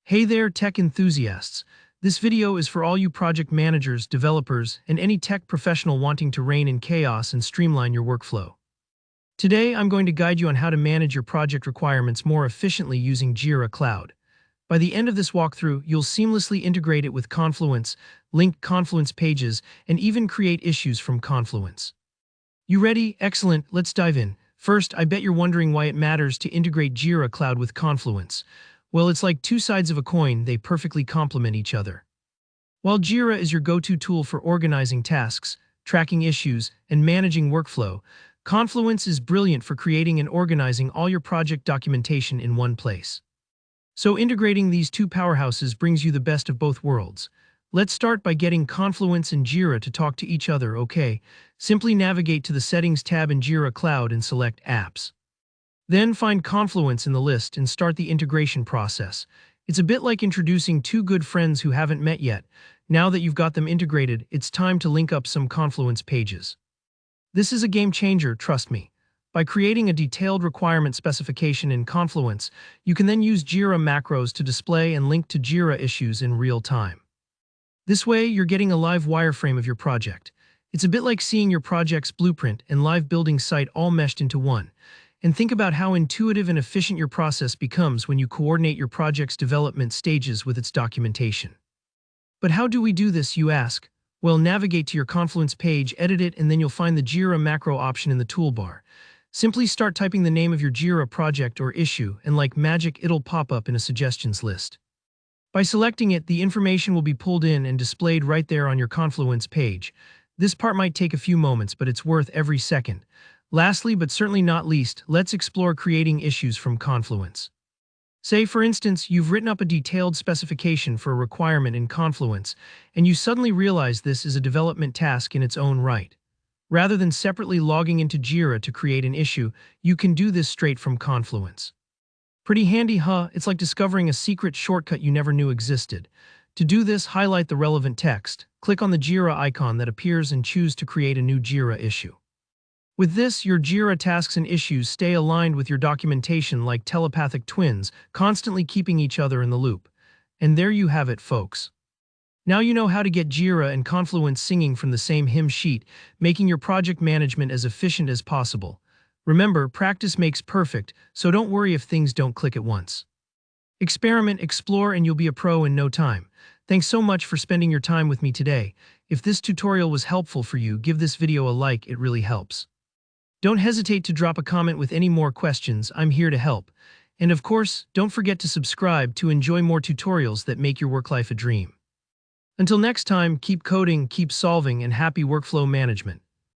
Hey there, tech enthusiasts. This video is for all you project managers, developers, and any tech professional wanting to rein in chaos and streamline your workflow. Today, I'm going to guide you on how to manage your project requirements more efficiently using Jira Cloud. By the end of this walkthrough, you'll seamlessly integrate it with Confluence, link Confluence pages, and even create issues from Confluence. You ready? Excellent, let's dive in. First, I bet you're wondering why it matters to integrate Jira Cloud with Confluence. Well, it's like two sides of a coin, they perfectly complement each other. While Jira is your go-to tool for organizing tasks, tracking issues, and managing workflow, Confluence is brilliant for creating and organizing all your project documentation in one place. So integrating these two powerhouses brings you the best of both worlds. Let's start by getting Confluence and Jira to talk to each other, okay? Simply navigate to the Settings tab in Jira Cloud and select Apps. Then find Confluence in the list and start the integration process. It's a bit like introducing two good friends who haven't met yet. Now that you've got them integrated, it's time to link up some Confluence pages. This is a game changer, trust me. By creating a detailed requirement specification in Confluence, you can then use Jira macros to display and link to Jira issues in real time. This way, you're getting a live wireframe of your project. It's a bit like seeing your project's blueprint and live building site all meshed into one. And think about how intuitive and efficient your process becomes when you coordinate your project's development stages with its documentation. But how do we do this, you ask? Well, navigate to your Confluence page, edit it, and then you'll find the Jira macro option in the toolbar. Simply start typing the name of your Jira project or issue, and like magic, it'll pop up in a suggestions list. By selecting it, the information will be pulled in and displayed right there on your Confluence page. This part might take a few moments, but it's worth every second. Lastly, but certainly not least, let's explore creating issues from Confluence. Say, for instance, you've written up a detailed specification for a requirement in Confluence, and you suddenly realize this is a development task in its own right. Rather than separately logging into Jira to create an issue, you can do this straight from Confluence. Pretty handy, huh? It's like discovering a secret shortcut you never knew existed. To do this, highlight the relevant text, click on the Jira icon that appears and choose to create a new Jira issue. With this, your Jira tasks and issues stay aligned with your documentation like telepathic twins, constantly keeping each other in the loop. And there you have it, folks. Now you know how to get Jira and Confluence singing from the same hymn sheet, making your project management as efficient as possible. Remember, practice makes perfect, so don't worry if things don't click at once. Experiment, explore, and you'll be a pro in no time. Thanks so much for spending your time with me today. If this tutorial was helpful for you, give this video a like, it really helps. Don't hesitate to drop a comment with any more questions, I'm here to help. And of course, don't forget to subscribe to enjoy more tutorials that make your work life a dream. Until next time, keep coding, keep solving, and happy workflow management.